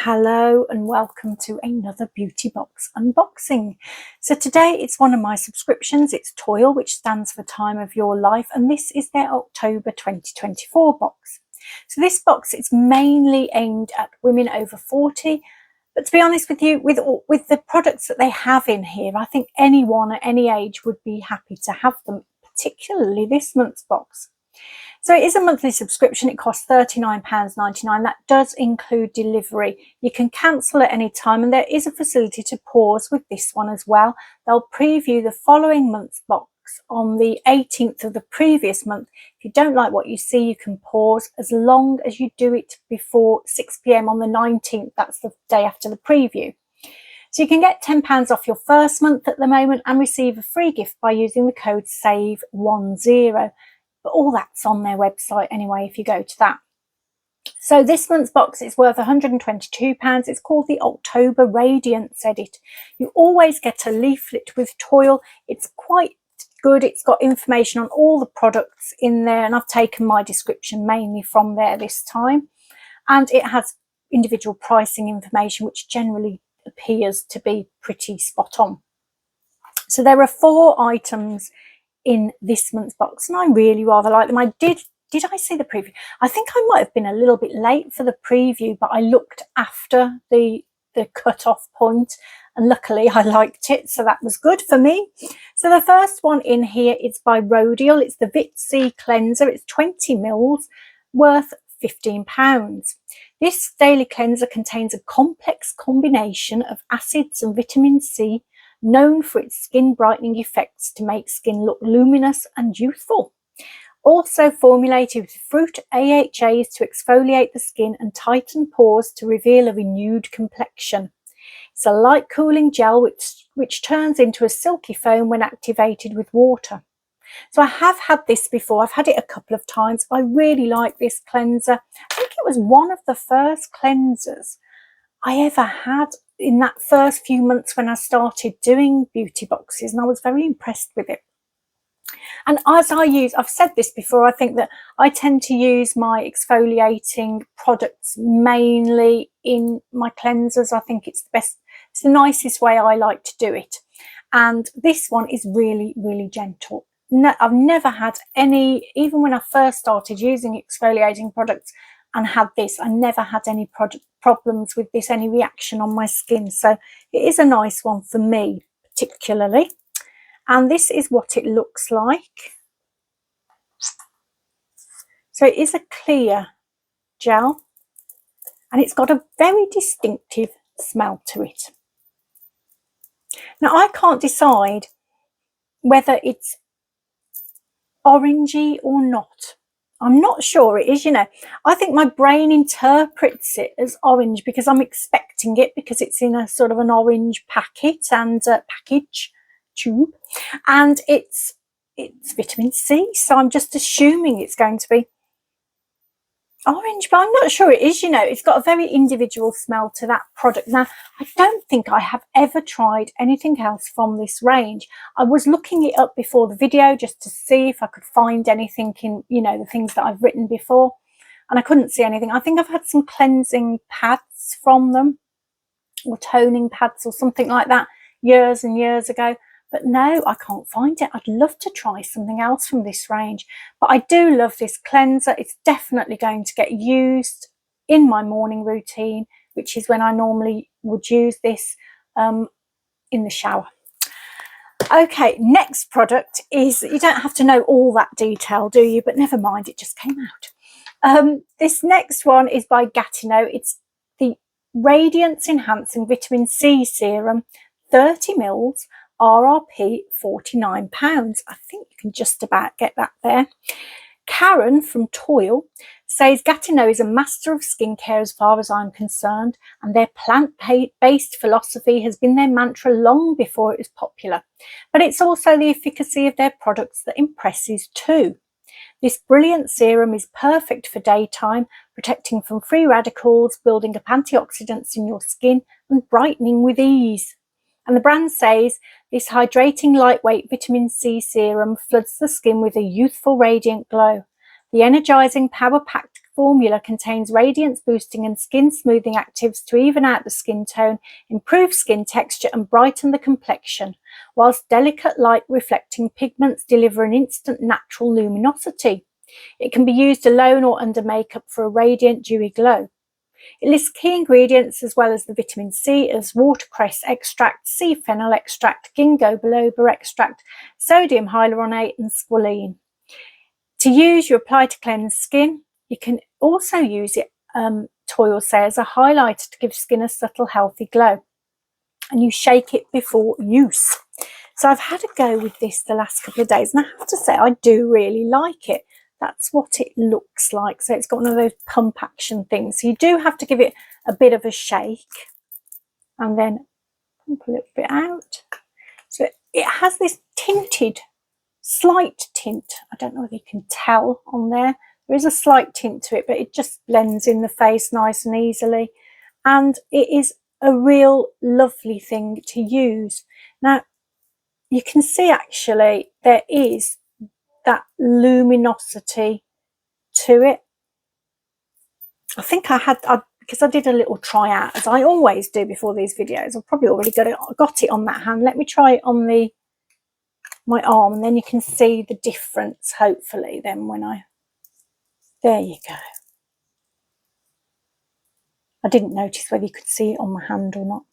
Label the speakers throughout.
Speaker 1: Hello and welcome to another beauty box unboxing. So today it's one of my subscriptions. It's TOYL, which stands for Time of Your Life, and this is their October 2024 box. So this box is mainly aimed at women over 40, but to be honest with you, with the products that they have in here, I think anyone at any age would be happy to have them, particularly this month's box. So it is a monthly subscription. It costs £39.99. That does include delivery. You can cancel at any time, and there is a facility to pause with this one as well. They'll preview the following month's box on the 18th of the previous month. If you don't like what you see, you can pause as long as you do it before 6 PM on the 19th. That's the day after the preview. So you can get £10 off your first month at the moment and receive a free gift by using the code SAVE10. But all that's on their website anyway if you go to that. So this month's box is worth £122. It's called the October Radiance edit. You always get a leaflet with TOYL. It's quite good. It's got information on all the products in there, and I've taken my description mainly from there this time. And it has individual pricing information, which generally appears to be pretty spot on. So there are 4 items in this month's box, and I really rather like them. Did I see the preview? I think I might have been a little bit late for the preview, but I looked after the cut-off point, and luckily I liked it, so that was good for me. So the first one in here is by Rodial. It's the Vit SE Cleanser. It's 20 mils, worth £15. This daily cleanser contains a complex combination of acids and vitamin C, known for its skin brightening effects to make skin look luminous and youthful. Also formulated with fruit AHAs to exfoliate the skin and tighten pores to reveal a renewed complexion. It's a light cooling gel which turns into a silky foam when activated with water. So I have had this before. I've had it a couple of times. I really like this cleanser. I think it was one of the first cleansers I ever had in that first few months when I started doing beauty boxes, and I was very impressed with it. And as I've said this before, I think that I tend to use my exfoliating products mainly in my cleansers. I think it's the best, it's the nicest way I like to do it. And this one is really, really gentle. No, I've never had any, even when I first started using exfoliating products and had this, I never had any problems with this, any reaction on my skin. So it is a nice one for me particularly. And this is what it looks like. So it is a clear gel, and it's got a very distinctive smell to it. Now I can't decide whether it's orangey or not. I'm not sure it is, you know. I think my brain interprets it as orange because I'm expecting it, because it's in a sort of an orange packet and package tube, and it's vitamin C, so I'm just assuming it's going to be orange, but I'm not sure it is, you know. It's got a very individual smell to that product. Now, I don't think I have ever tried anything else from this range. I was looking it up before the video just to see if I could find anything in, you know, the things that I've written before, and I couldn't see anything. I think I've had some cleansing pads from them, or toning pads or something like that, years and years ago. But no, I can't find it. I'd love to try something else from this range. But I do love this cleanser. It's definitely going to get used in my morning routine, which is when I normally would use this in the shower. Okay, next product is, you don't have to know all that detail, do you? But never mind, it just came out. This next one is by Gatino. It's the Radiance Enhancing Vitamin C Serum, 30 mils. RRP £49. I think you can just about get that there. Karen from TOYL says Gatino is a master of skincare as far as I'm concerned, and their plant-based philosophy has been their mantra long before it was popular. But it's also the efficacy of their products that impresses too. This brilliant serum is perfect for daytime, protecting from free radicals, building up antioxidants in your skin, and brightening with ease. And the brand says this hydrating lightweight vitamin C serum floods the skin with a youthful radiant glow. The energizing power-packed formula contains radiance boosting and skin smoothing actives to even out the skin tone, improve skin texture and brighten the complexion, whilst delicate light reflecting pigments deliver an instant natural luminosity. It can be used alone or under makeup for a radiant dewy glow. It lists key ingredients as well as the vitamin C as watercress extract, sea fennel extract, ginkgo biloba extract, sodium hyaluronate and squalene. To use, you apply to cleanse skin. You can also use it, TOYL say, as a highlighter to give skin a subtle healthy glow. And you shake it before use. So I've had a go with this the last couple of days and I have to say I do really like it. That's what it looks like. So it's got one of those pump action things. So you do have to give it a bit of a shake and then pump a little bit out. So it has this tinted, slight tint. I don't know if you can tell on there. There is a slight tint to it, but it just blends in the face nice and easily. And it is a real lovely thing to use. Now, you can see actually there is that luminosity to it. I think because I did a little try out, as I always do before these videos. I've probably already got it on that hand. Let me try it on my arm, and then you can see the difference, hopefully, then when there you go. I didn't notice whether you could see it on my hand or not.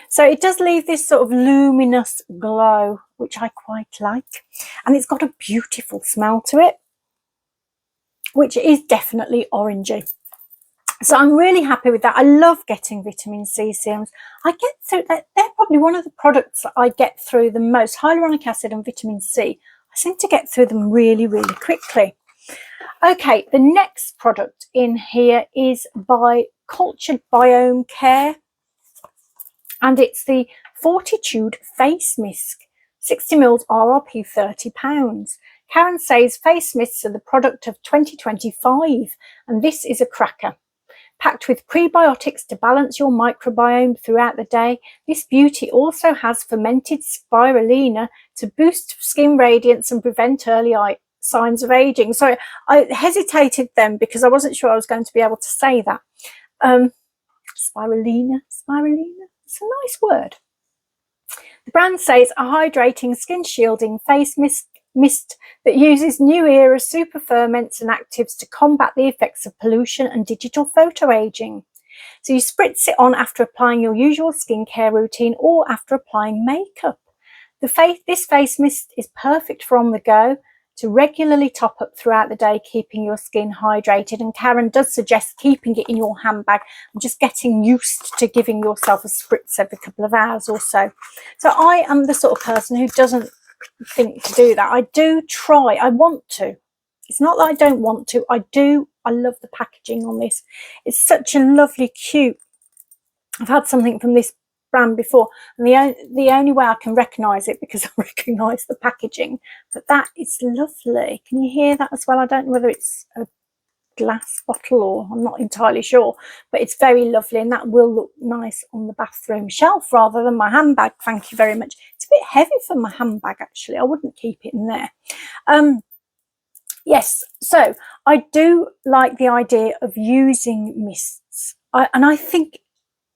Speaker 1: So it does leave this sort of luminous glow, which I quite like. And it's got a beautiful smell to it, which is definitely orangey. So I'm really happy with that. I love getting vitamin C serums. I get through, they're probably one of the products that I get through the most. Hyaluronic acid and vitamin C, I seem to get through them really, really quickly. Okay, the next product in here is by Cultured Biome Care. And it's the Fortitude Face Mist, 60 ml RRP £30. Karen says face mists are the product of 2025, and this is a cracker. Packed with prebiotics to balance your microbiome throughout the day, this beauty also has fermented spirulina to boost skin radiance and prevent early signs of aging. So I hesitated then because I wasn't sure I was going to be able to say that. Spirulina. It's a nice word. The brand says a hydrating, skin shielding face mist that uses new era super ferments and actives to combat the effects of pollution and digital photo aging. So you spritz it on after applying your usual skincare routine or after applying makeup. This face mist is perfect for on the go to regularly top up throughout the day, keeping your skin hydrated. And Karen does suggest keeping it in your handbag and just getting used to giving yourself a spritz every couple of hours or so. So I am the sort of person who doesn't think to do that. I do try. I want to. It's not that I don't want to. I do. I love the packaging on this. It's such a lovely, cute. I've had something from this brand before, and the only way I can recognise it because I recognise the packaging, but that is lovely. Can you hear that as well? I don't know whether it's a glass bottle or I'm not entirely sure, but it's very lovely, and that will look nice on the bathroom shelf rather than my handbag. Thank you very much. It's a bit heavy for my handbag actually. I wouldn't keep it in there. Yes, so I do like the idea of using mists,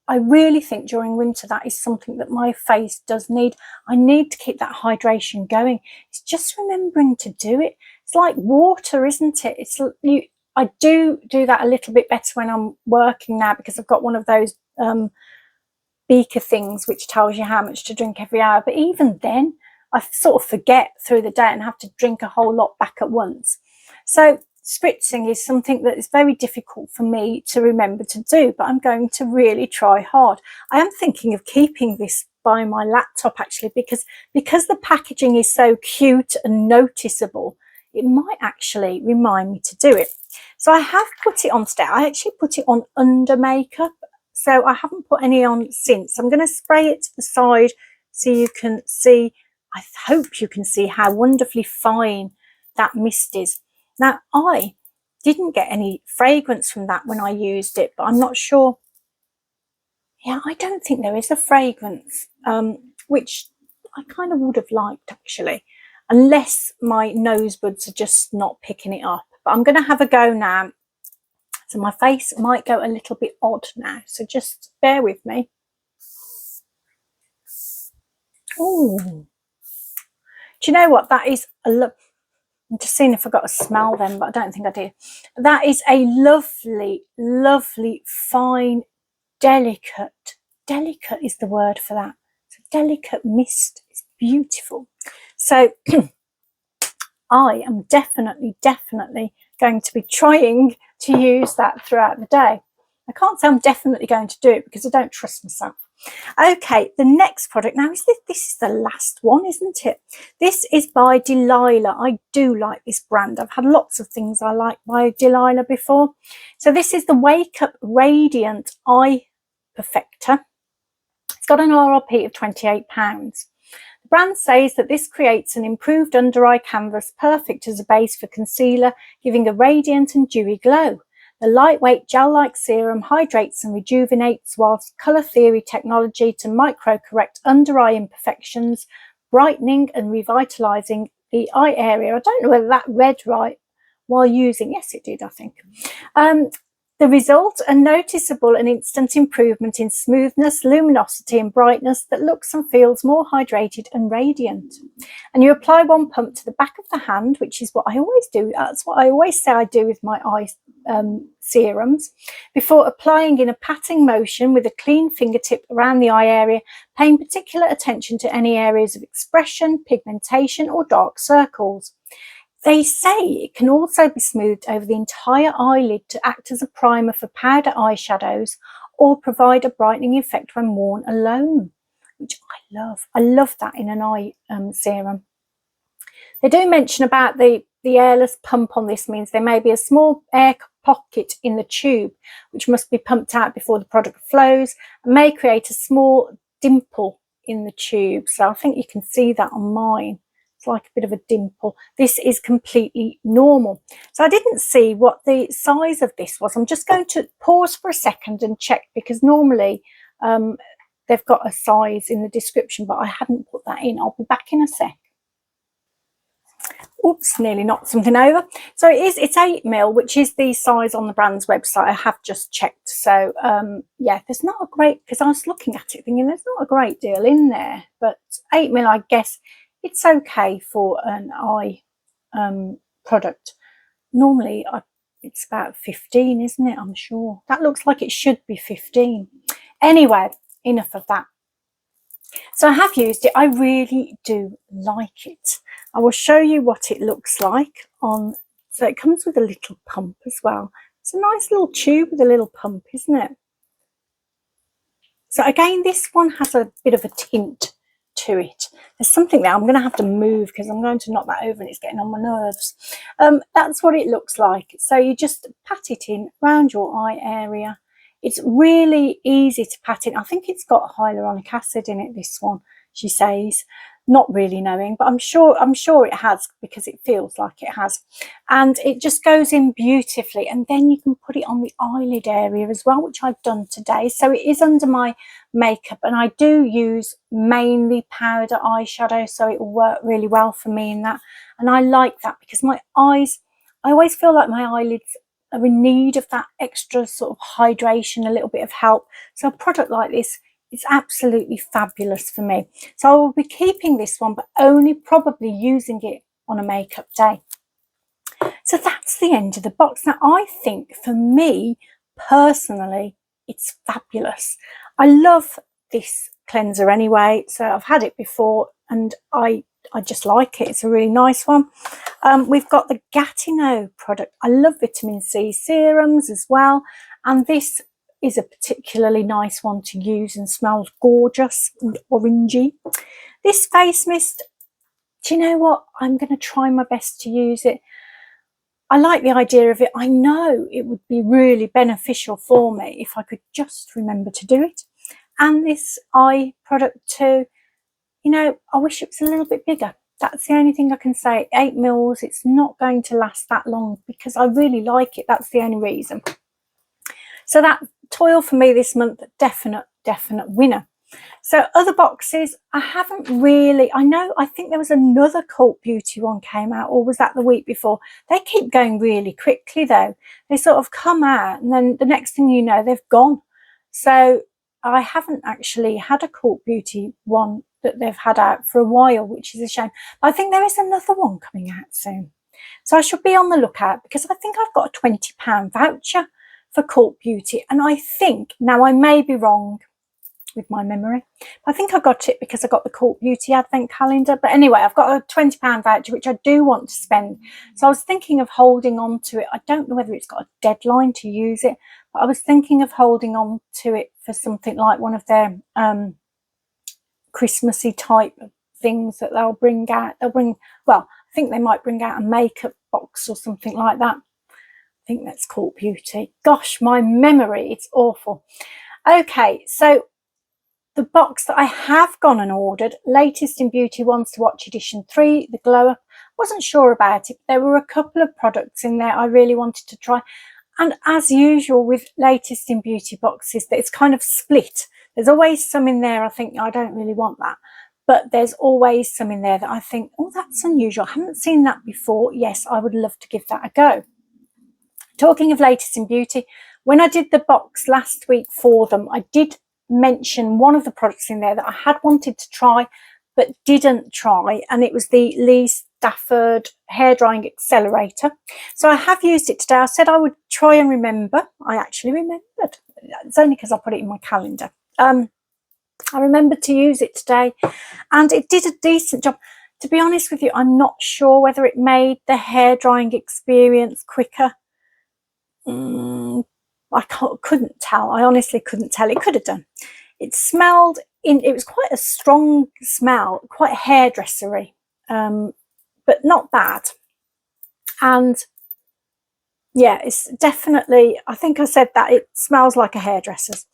Speaker 1: I really think during winter that is something that my face does need. I need to keep that hydration going. It's just remembering to do it. It's like water, isn't it? I do that a little bit better when I'm working now because I've got one of those beaker things which tells you how much to drink every hour. But even then, I sort of forget through the day and have to drink a whole lot back at once. So spritzing is something that is very difficult for me to remember to do, but I'm going to really try hard. I am thinking of keeping this by my laptop actually because the packaging is so cute and noticeable. It might actually remind me to do it. So I have put it on today. I actually put it on under makeup, so I haven't put any on since. I'm going to spray it to the side so you can see. I hope you can see how wonderfully fine that mist is. Now, I didn't get any fragrance from that when I used it, but I'm not sure. Yeah, I don't think there is a fragrance, which I kind of would have liked actually, unless my nose buds are just not picking it up. But I'm going to have a go now So my face might go a little bit odd now, so just bear with me. Oh, do you know what? That is a look. I'm just seeing if I got a smell then, but I don't think I did. That is a lovely, lovely, fine, delicate is the word for that. It's a delicate mist. It's beautiful. So I am definitely going to be trying to use that throughout the day. I can't say I'm definitely going to do it because I don't trust myself. Okay, the next product now is this is the last one, isn't it? This is by Delila. I do like this brand. I've had lots of things I like by Delila before. So this is the Wakeup Radiant Eye Perfector. It's got an RRP of £28. The brand says that this creates an improved under eye canvas, perfect as a base for concealer, giving a radiant and dewy glow. The lightweight gel-like serum hydrates and rejuvenates, whilst colour theory technology to micro-correct under-eye imperfections, brightening and revitalising the eye area. I don't know whether that read right while using. Yes, it did, I think. The result, a noticeable and instant improvement in smoothness, luminosity and brightness that looks and feels more hydrated and radiant. And you apply one pump to the back of the hand, which is what I always do. That's what I always say I do with my eye serums, before applying in a patting motion with a clean fingertip around the eye area, paying particular attention to any areas of expression, pigmentation or dark circles. They say it can also be smoothed over the entire eyelid to act as a primer for powder eyeshadows or provide a brightening effect when worn alone, which I love. I love that in an eye serum. They do mention about the airless pump on this means there may be a small air pocket in the tube which must be pumped out before the product flows and may create a small dimple in the tube. So I think you can see that on mine. Like a bit of a dimple. This is completely normal. So I didn't see what the size of this was. I'm just going to pause for a second and check, because normally they've got a size in the description, but I hadn't put that in. I'll be back in a sec. Oops, nearly knocked something over. So it's 8ml, which is the size on the brand's website. I have just checked. So yeah, there's not a great, because I was looking at it thinking there's not a great deal in there, but 8ml, I guess it's okay for an eye product. Normally it's about 15, isn't it? I'm sure that looks like it should be 15. Anyway, enough of that. So I have used it. I really do like it. I will show you what it looks like on. So it comes with a little pump as well. It's a nice little tube with a little pump, isn't it? So again, this one has a bit of a tint to it. There's something there I'm going to have to move because I'm going to knock that over and it's getting on my nerves. That's what it looks like. So you just pat it in around your eye area. It's really easy to pat in. I think it's got hyaluronic acid in it, this one, she says. Not really knowing, but I'm sure it has, because it feels like it has. And it just goes in beautifully, and then you can put it on the eyelid area as well, which I've done today. So it is under my makeup, and I do use mainly powder eyeshadow, so it will work really well for me in that. And I like that because my eyes, I always feel like my eyelids are in need of that extra sort of hydration, a little bit of help. So a product like this, it's absolutely fabulous for me. So I will be keeping this one, but only probably using it on a makeup day. So that's the end of the box. Now, I think for me personally, it's fabulous. I love this cleanser anyway. So I've had it before and I just like it. It's a really nice one. We've got the Gatino product. I love vitamin C serums as well. And this is a particularly nice one to use and smells gorgeous and orangey. This face mist, do you know what? I'm going to try my best to use it. I like the idea of it. I know it would be really beneficial for me if I could just remember to do it. And this eye product too, you know, I wish it was a little bit bigger. That's the only thing I can say. 8ml, it's not going to last that long because I really like it. That's the only reason. So that TOYL for me this month, definite winner. So other boxes, I haven't really, I think there was another Cult Beauty one came out, or was that the week before? They keep going really quickly though. They sort of come out and then the next thing you know, they've gone. So I haven't actually had a Cult Beauty one that they've had out for a while, which is a shame. But I think there is another one coming out soon. So I should be on the lookout, because I think I've got a £20 voucher for Cult Beauty. And I think, now I may be wrong with my memory, I think I got it because I got the Cult Beauty advent calendar. But anyway, I've got a £20 voucher which I do want to spend, so I was thinking of holding on to it. I don't know whether it's got a deadline to use it, but I was thinking of holding on to it for something like one of their Christmassy type things that they'll bring out. Well, I think they might bring out a makeup box or something like that. I think that's Cult Beauty. Gosh, my memory, it's awful. Okay, so the box that I have gone and ordered, Latest in Beauty Wants to Watch Edition 3, the Glow Up. Wasn't sure about it. There were a couple of products in there I really wanted to try. And as usual with Latest in Beauty boxes, it's kind of split. There's always some in there I think, I don't really want that. But there's always some in there that I think, oh, that's unusual. I haven't seen that before. Yes, I would love to give that a go. Talking of Latest in Beauty, when I did the box last week for them, I did mention one of the products in there that I had wanted to try but didn't try, and it was the Lee Stafford hair drying accelerator. So I have used it today. I said I would try and remember. I actually remembered. It's only because I put it in my calendar. I remembered to use it today, and it did a decent job. To be honest with you, I'm not sure whether it made the hair drying experience quicker. I couldn't tell. I honestly couldn't tell. It could have done. It smelled it was quite a strong smell, quite hairdressery, but not bad. And yeah, it's definitely, I think I said that it smells like a hairdresser's.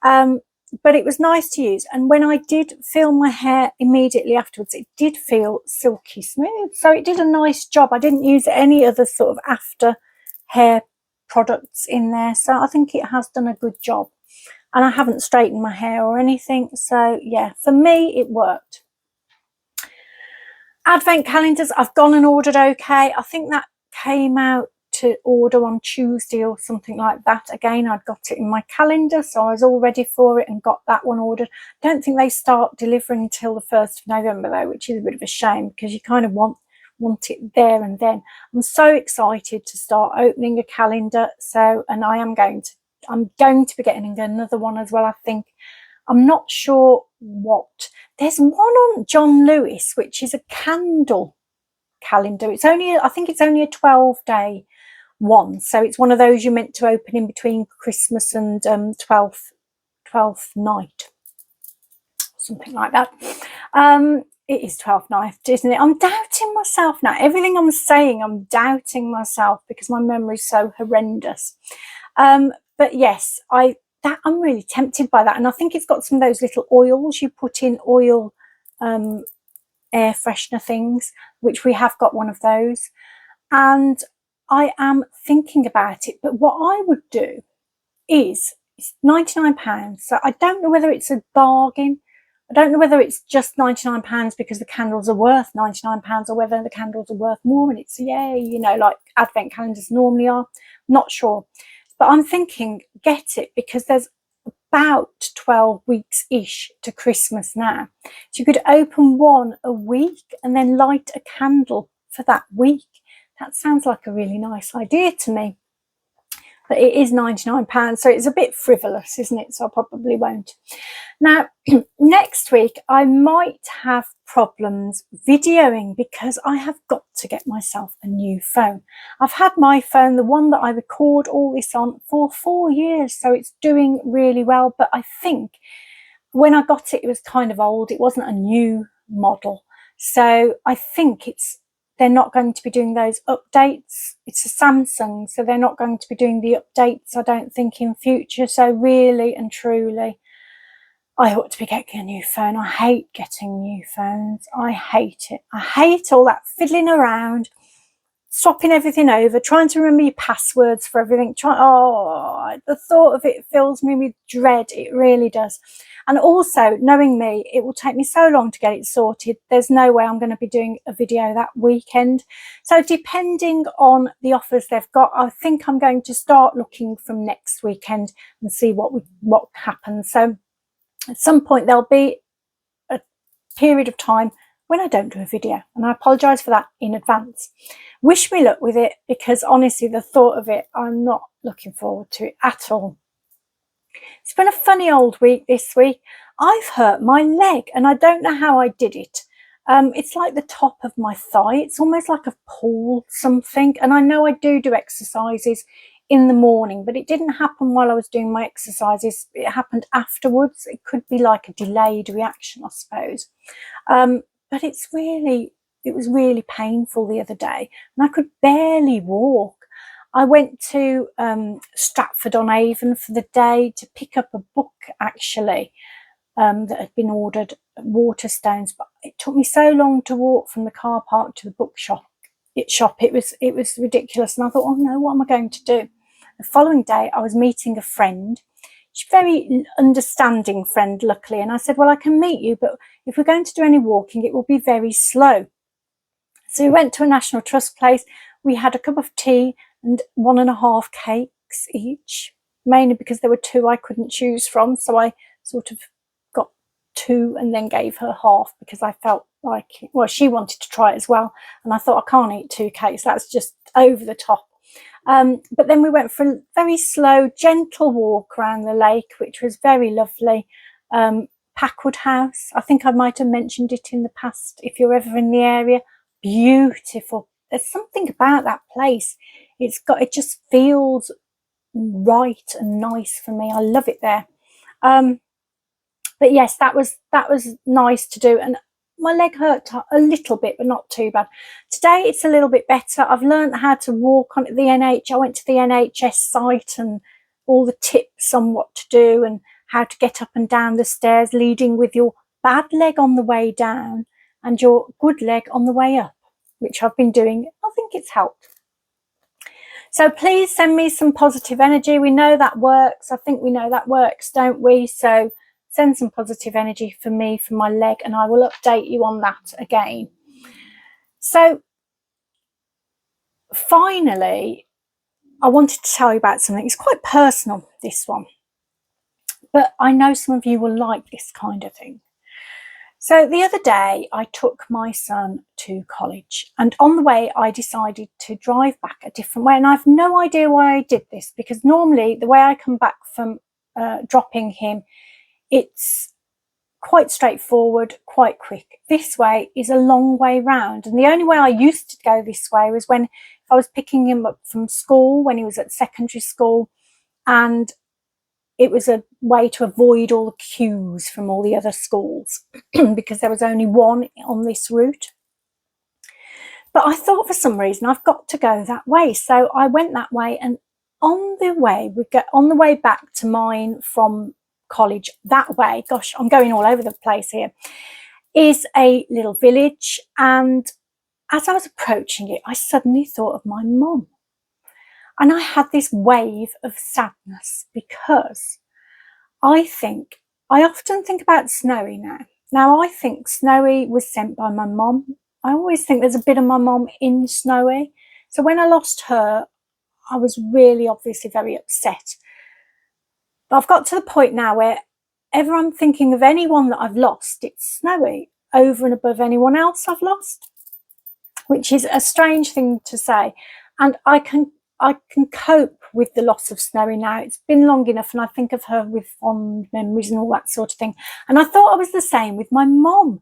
Speaker 1: But it was nice to use. And when I did feel my hair immediately afterwards, it did feel silky smooth. So it did a nice job. I didn't use any other sort of after hair products in there, so I think it has done a good job. And I haven't straightened my hair or anything, so yeah, for me it worked. Advent calendars, I've gone and ordered okay. I think that came out to order on Tuesday or something like that. Again, I'd got it in my calendar, so I was all ready for it and got that one ordered. I don't think they start delivering until the 1st of November though, which is a bit of a shame, because you kind of want it there and then. I'm so excited to start opening a calendar. So, and I'm going to be getting another one as well, I think. I'm not sure what. There's one on John Lewis, which is a candle calendar. It's only, I think it's only a 12-day one. So it's one of those you're meant to open in between Christmas and 12th night, something like that. It is 12th night, isn't it? I'm doubting myself now. Everything I'm saying, I'm doubting myself because my memory's so horrendous. But yes, I'm really tempted by that. And I think it's got some of those little oils you put in, oil air freshener things, which we have got one of those. And I am thinking about it. But what I would do is, it's £99. So I don't know whether it's a bargain. I don't know whether it's just £99 because the candles are worth £99 or whether the candles are worth more and it's yay, you know, like advent calendars normally are. Not sure. But I'm thinking get it because there's about 12 weeks-ish to Christmas now. So you could open one a week and then light a candle for that week. That sounds like a really nice idea to me. But it is £99, so it's a bit frivolous, isn't it? So I probably won't. Now, next week, I might have problems videoing because I have got to get myself a new phone. I've had my phone, the one that I record all this on, for 4 years, so it's doing really well. But I think when I got it, it was kind of old. It wasn't a new model. So I think they're not going to be doing those updates. It's a Samsung, so they're not going to be doing the updates, I don't think, in future. So really and truly, I ought to be getting a new phone. I hate getting new phones. I hate it. I hate all that fiddling around, swapping everything over, trying to remember your passwords for everything. The thought of it fills me with dread. It really does. And also, knowing me, it will take me so long to get it sorted. There's no way I'm going to be doing a video that weekend. So depending on the offers they've got, I think I'm going to start looking from next weekend and see what happens. So at some point there'll be a period of time when I don't do a video, and I apologise for that in advance. Wish me luck with it, because honestly, the thought of it, I'm not looking forward to it at all. It's been a funny old week this week. I've hurt my leg and I don't know how I did it. It's like the top of my thigh. It's almost like I've pulled something. And I know I do exercises in the morning, but it didn't happen while I was doing my exercises. It happened afterwards. It could be like a delayed reaction, I suppose. But it was really painful the other day, and I could barely walk. I went to Stratford-on-Avon for the day to pick up a book, actually, that had been ordered at Waterstones, but it took me so long to walk from the car park to the bookshop. It was ridiculous, and I thought, oh no, what am I going to do? The following day, I was meeting a friend. She's a very understanding friend, luckily, and I said, well, I can meet you, but if we're going to do any walking, it will be very slow. So we went to a National Trust place. We had a cup of tea and 1.5 cakes each, mainly because there were 2 I couldn't choose from. So I sort of got 2 and then gave her half, because I felt like, well, she wanted to try it as well. And I thought, I can't eat 2 cakes. That's just over the top. But then we went for a very slow, gentle walk around the lake, which was very lovely. Packwood House, I think I might have mentioned it in the past, if you're ever in the area. Beautiful. There's something about that place. It just feels right and nice for me. I love it there. But yes, that was nice to do, and my leg hurt a little bit, but not too bad. Today it's a little bit better. I've learned how to walk on the I went to the NHS site and all the tips on what to do and how to get up and down the stairs, leading with your bad leg on the way down and your good leg on the way up, which I've been doing. I think it's helped. So please send me some positive energy. We know that works. I think we know that works, don't we? So send some positive energy for me, for my leg, and I will update you on that again. So finally, I wanted to tell you about something. It's quite personal, this one, but I know some of you will like this kind of thing. So the other day I took my son to college, and on the way I decided to drive back a different way, and I've no idea why I did this, because normally the way I come back from dropping him, it's quite straightforward, quite quick. This way is a long way round, and the only way I used to go this way was when I was picking him up from school when he was at secondary school, and it was a way to avoid all the queues from all the other schools because there was only one on this route. But I thought for some reason I've got to go that way, so I went that way, and on the way back to mine from college that way, gosh, I'm going all over the place here, is a little village, and as I was approaching it, I suddenly thought of my mum, and I had this wave of sadness, because I often think about Snowy now. I think Snowy was sent by my mum. I always think there's a bit of my mum in Snowy, so when I lost her, I was really obviously very upset. But I've got to the point now where ever I'm thinking of anyone that I've lost, it's Snowy over and above anyone else I've lost, which is a strange thing to say. And I can cope with the loss of Snowy now. It's been long enough, and I think of her with fond memories and all that sort of thing. And I thought I was the same with my mom.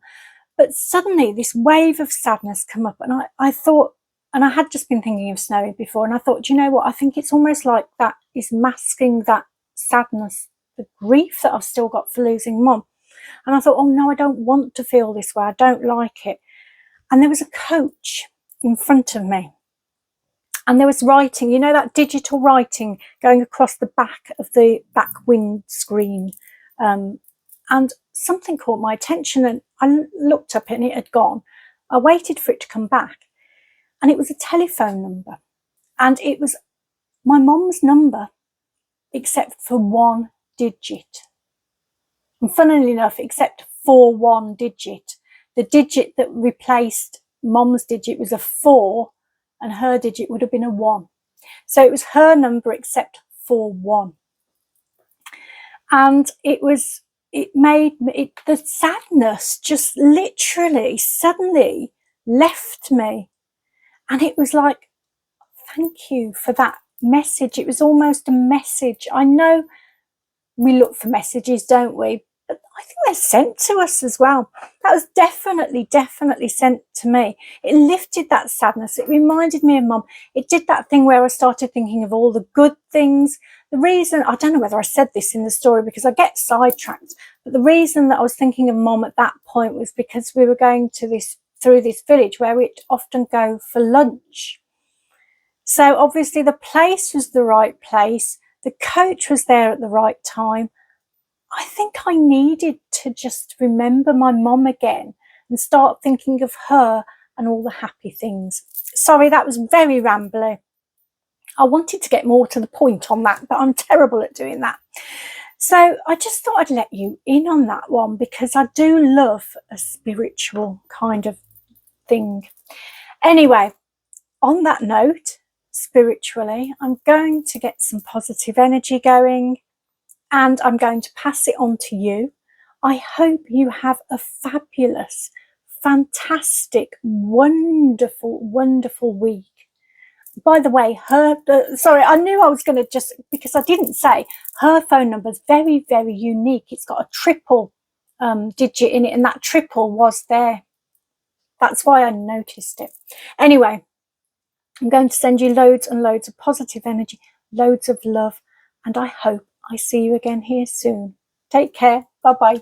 Speaker 1: But suddenly this wave of sadness come up, and I thought, and I had just been thinking of Snowy before, and I thought, do you know what? I think it's almost like that is masking that sadness, the grief that I've still got for losing Mum. And I thought, oh no, I don't want to feel this way. I don't like it. And there was a coach in front of me, and there was writing, you know, that digital writing going across the back of the back windscreen. And something caught my attention, and I looked up and it had gone. I waited for it to come back, and it was a telephone number, and it was my mum's number except for one digit. And funnily enough, except for one digit, the digit that replaced mum's digit was a 4 and her digit would have been a 1. So it was her number except for 1. And it made me, the sadness just literally suddenly left me. And it was like, thank you for that message. It was almost a message. I know we look for messages, don't we? But I think they're sent to us as well. That was definitely sent to me. It lifted that sadness. It reminded me of Mum. It did that thing where I started thinking of all the good things. The reason, I don't know whether I said this in the story because I get sidetracked, but the reason that I was thinking of Mum at that point was because we were going to through this village where we'd often go for lunch. So obviously the place was the right place. The coach was there at the right time. I think I needed to just remember my mum again and start thinking of her and all the happy things. Sorry, that was very rambly. I wanted to get more to the point on that, but I'm terrible at doing that. So I just thought I'd let you in on that one because I do love a spiritual kind of thing. Anyway, on that note, spiritually, I'm going to get some positive energy going and I'm going to pass it on to you. I hope you have a fabulous, fantastic, wonderful week. By the way, sorry, I knew I was going to because I didn't say, her phone number is very unique. It's got a triple digit in it, and that triple was there. That's why I noticed it. Anyway, I'm going to send you loads and loads of positive energy, loads of love, and I hope I see you again here soon. Take care. Bye-bye.